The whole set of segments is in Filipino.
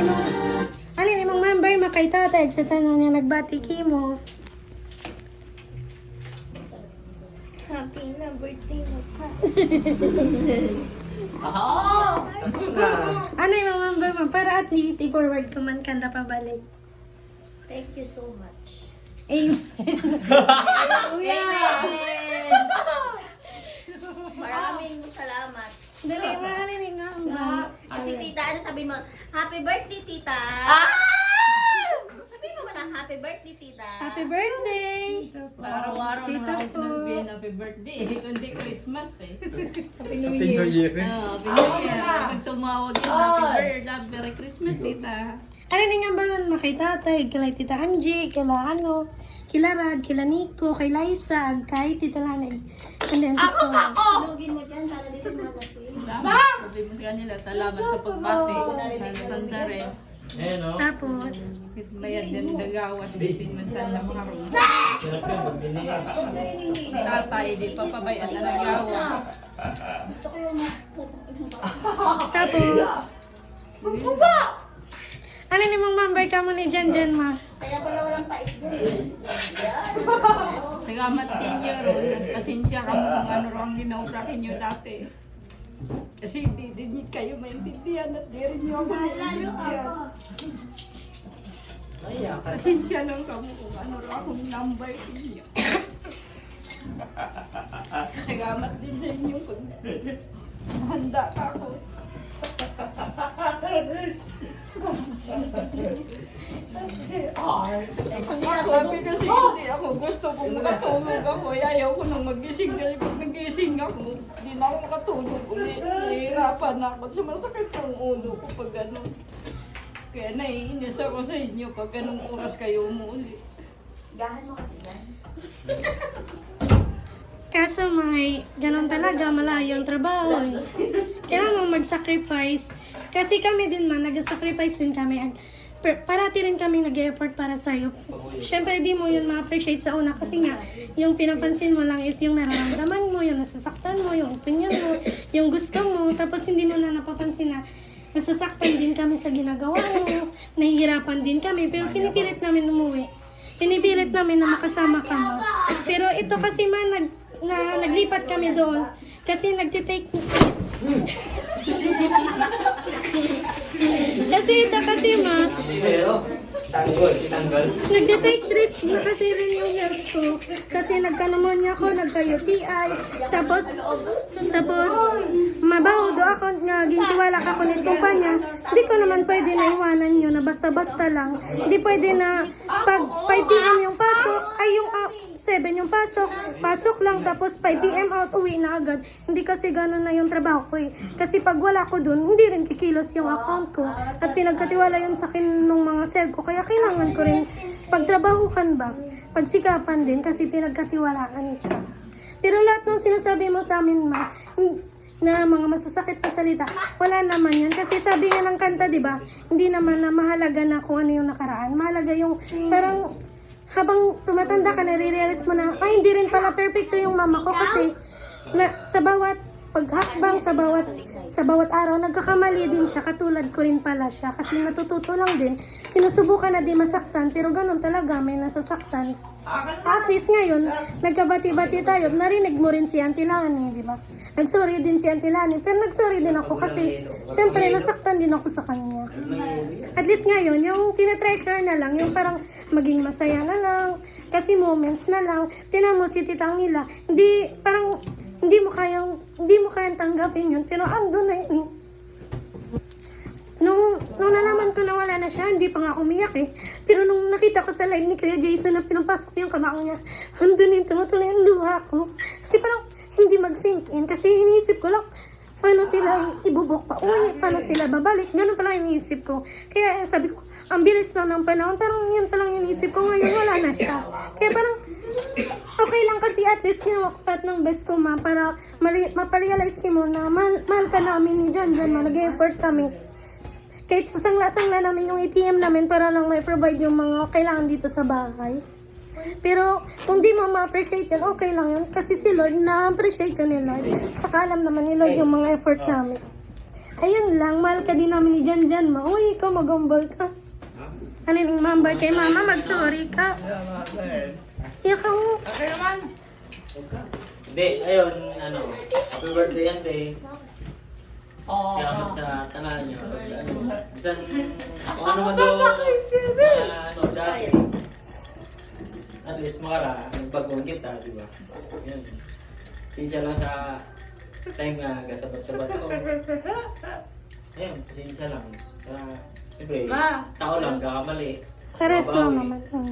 mo. Alin imong member makay tatay sa tanan niya nagbati kimo. Happy na birthday mo pa. Ano yung member mo para at least i-forward ko man kanda pabalik. Thank you so much. Amen. Maraming salamat. Dali, marinig nga ang bang. Kasi tita, ano sabihin mo? Happy birthday, tita! Sabihin mo na, happy birthday, tita! Happy birthday! Araw-araw naman Tita ako po. sinabihin happy birthday. Kundi Christmas eh. Happy New Year. Happy New Year. Pag tumawag yung happy birthday, Merry Christmas, tita. Ano nga ba nun kay tatay, kay Tita Angie, kila ano, kila Rad, kila Nico, kay Liza, kay Tita Lanay. And then, Lugin mo dyan para dito magasin. Salamat. Sabi mo sa kanila, salamat sa pagbati. Sana sandare. tapos, Bayad din dagawas. Bisin man sana makaroon. Tatay, di pa pabayad na nagawas. Gusto ko yung tapos, ano ni mong member ka mo ni Jan Jan ma? Kaya pala walang pait doon. Salamat ninyo ron. At pasensya ka mo kung ano ron ginaurakin nyo dati. Kasi di din kayo maintindihan at di rin nyo ako maintindihan. Pasensya lang kamo kung ano ron akong number ninyo. Salamat din sa inyo kung handa ka ako. Sabi kasi hindi ako gusto kong makatulog ako. Ayaw ko nang magising dahil pag nagising ako, hindi na ako makatulog ulit. Nahihirapan na ako. Sumasakit ang ulo ko pag gano'n. Kaya naiinis ako sa inyo pag ganong oras kayo umuuli. Gahan mo kasi yan. Kaso may ganun talaga, malayo ang trabaho. Kailangan mag-sacrifice. Kasi kami din man, nag-sacrifice din kami. Parati rin kami nag-effort para sa'yo. Siyempre, di mo yun ma-appreciate sa una kasi nga, yung pinapansin mo lang is yung nararamdaman mo, yung nasasaktan mo, yung opinion mo, yung gusto mo. Tapos hindi mo na napapansin na nasasaktan din kami sa ginagawa mo, nahihirapan din kami, pero pinipilit namin umuwi. Pinipilit namin na makasama ka mo. Pero ito kasi man, naglipat kami doon kasi nagtitake kasi ma nagtitake risk na kasi rin yung health ko kasi nagka-pneumonia ako, nagka-UTI tapos mabaho do ako nga gintiwala ka ko ni kumpanya hindi ko naman pwede na iwanan yun na basta-basta lang hindi pwede na pag 5 p.m. yung pasok ay yung 7 yung pasok lang tapos 5 p.m. out uwi na agad hindi kasi ganun na yung trabaho ko eh kasi pag wala ko dun hindi rin kikilos yung account ko at pinagkatiwala yun sa akin ng mga sell ko kaya kailangan ko rin pagtrabahukan ba pagsikapan din kasi pinagkatiwalaan ka pero lahat ng sinasabi mo sa amin ma na mga masasakit na salita wala naman yan kasi sabi nga ng kanta diba hindi naman na mahalaga na kung ano yung nakaraan mahalaga yung parang habang tumatanda ka nare-realize mo na ay hindi rin pala perfecto yung mama ko kasi na, sa bawat paghakbang sa bawat araw nagkakamali din siya katulad ko rin pala siya kasi natututo lang din sinusubukan na di masaktan pero ganun talaga may nasasaktan at least ngayon nagkabati-bati tayo narinig mo rin si Auntie Lani di ba nagsorry din si Auntie Lani pero nagsorry din ako kasi syempre nasaktan din ako sa kanya at least ngayon yung tinatreasure na lang yung parang maging masaya na lang kasi moments na lang tinan mo si Titang nila hindi mo kayang tanggapin yun pero ando na yun nung nalaman ko na wala na siya hindi pa nga ako umiyak eh pero nung nakita ko sa live ni Kuya Jason na pinapasok yung kabako niya ando na yun tumutuloy ang luha ko kasi parang hindi mag-sink in kasi iniisip ko lang paano sila ibubok pa uwi paano sila babalik ganun pa lang iniisip ko kaya sabi ko ang bilis lang ng panahon parang yun pa lang iniisip ko ngayon wala na siya kaya parang okay lang kasi at least ginawa ko pat ng best ko ma para maparealize mo na mahal ka namin ni Jan ma nag-effort kami kahit sasangla-sangla namin yung ATM namin para lang may provide yung mga kailangan dito sa bahay pero kung di mo ma-appreciate yun okay lang yun kasi si Lord na-appreciate yun ni Lord saka alam naman ni Lord yung mga effort namin Ayun lang, mahal ka din namin ni Janjan mo. Uy, ikaw mag-umbol ka. Ano yung number kay mama? Mag-sorry ka. Iyak ka mo. Hindi, ayun, ano, happy birthday yan, te. Salamat sa tangahan niyo. Ano, bisan, kung ano man doon, ano, dati. At least makara, nagbagoon kita, di ba? Yun. Sinsya lang sa time na kasabat-sabat ko. Ayun, sinsya lang. Siyempre, tao lang, kakamali. Pares lang Babawi. naman. Oh.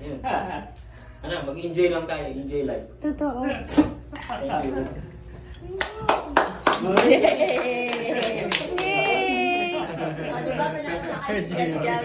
Ayun. Ano, mag-enjoy lang tayo, enjoy life. Totoo. Thank you. O, diba, panalo sa kanya,